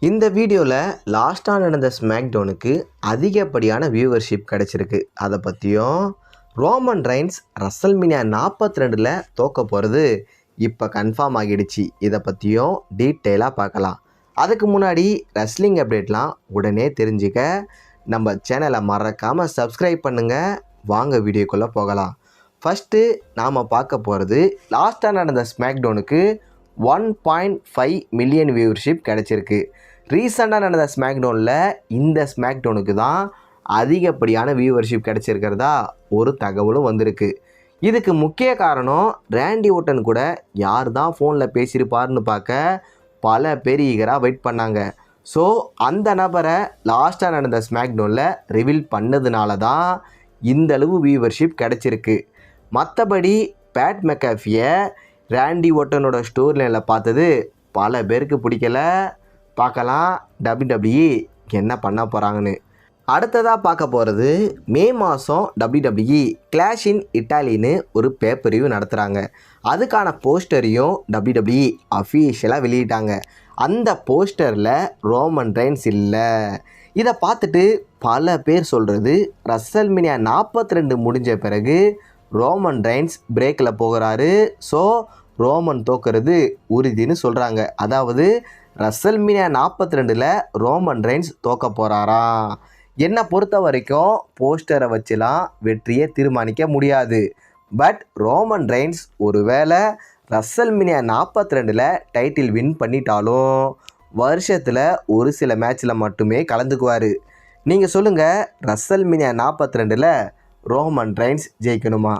இந்த வீடியோவில் லாஸ்ட்டாக நடந்த ஸ்மாக்டவுனுக்கு அதிகப்படியான வியூவர்ஷிப் கிடச்சிருக்கு. அதை பற்றியும் ரோமன் ரெய்ன்ஸ் ரசல்மீனியா 42ல் தோக்க போகிறது இப்போ கன்ஃபார்ம் ஆகிடுச்சு. இதை பற்றியும் டீட்டெயிலாக பார்க்கலாம். அதுக்கு முன்னாடி ரெஸ்லிங் அப்டேட்லாம் உடனே தெரிஞ்சுக்க நம்ம சேனலை மறக்காமல் சப்ஸ்கிரைப் பண்ணுங்கள். வாங்க வீடியோக்குள்ளே போகலாம். ஃபஸ்ட்டு நாம் பார்க்க போகிறது லாஸ்ட்டாக நடந்த ஸ்மாக்டவுனுக்கு 1.5 மில்லியன் வியூவர்ஷிப் கிடச்சிருக்கு. ரீசெண்டாக நடந்த ஸ்மாக்டவுனில் இந்த ஸ்மாக்டவுனுக்கு தான் அதிகப்படியான வியூவர்ஷிப் கிடச்சிருக்கிறதா ஒரு தகவலும் வந்திருக்கு. இதுக்கு முக்கிய காரணம் ரேண்டி ஓட்டன் கூட யார் தான் ஃபோனில் பேசியிருப்பார்னு பார்க்க பல பேர் ஈகராக வெயிட் பண்ணாங்க. ஸோ அந்த நபரை லாஸ்ட்டாக நடந்த ஸ்மாக்டவுனில் ரிவீல் பண்ணதுனால தான் இந்தளவு வியூவர்ஷிப் கிடச்சிருக்கு. மற்றபடி பேட் மெக்காஃபியை ரேண்டி ஓட்டனோட ஸ்டோர் லைனில் பார்த்தது பல பேருக்கு பிடிக்கல. பார்க்கலாம் WWE என்ன பண்ண போகிறாங்கன்னு. அடுத்ததாக பார்க்க போகிறது மே மாதம் WWE கிளாஷ் இன் இட்டாலின்னு ஒரு பேப்பர் ரிவ்யூ நடத்துகிறாங்க. அதுக்கான போஸ்டரையும் WWE அஃபீஷியலாக வெளியிட்டாங்க. அந்த போஸ்டரில் ரோமன் ரெய்ன்ஸ் இல்லை. இதை பார்த்துட்டு பல பேர் சொல்கிறது ரசல்மீனியா 42 முடிஞ்ச பிறகு ரோமன் ரெய்ன்ஸ் பிரேக்கில் போகிறாரு. ஸோ ரோமன் தோக்கிறது உறுதின்னு சொல்கிறாங்க. அதாவது ரசல்மீனியா 42ல் ரோமன் ரெய்ன்ஸ் தோக்க போகிறாராம். என்னை பொறுத்த வரைக்கும் போஸ்டரை வச்சுலாம் வெற்றியை தீர்மானிக்க முடியாது. பட் ரோமன் ரெய்ன்ஸ் ஒருவேளை ரசல்மீனியா 42ல் டைட்டில் வின் பண்ணிட்டாலும் வருஷத்தில் ஒரு சில மேட்ச்சில் மட்டுமே கலந்துக்குவார். நீங்கள் சொல்லுங்கள், ரசல்மீனியா 42ல் ரோமன் ரெய்ன்ஸ் ஜெயிக்கணுமா?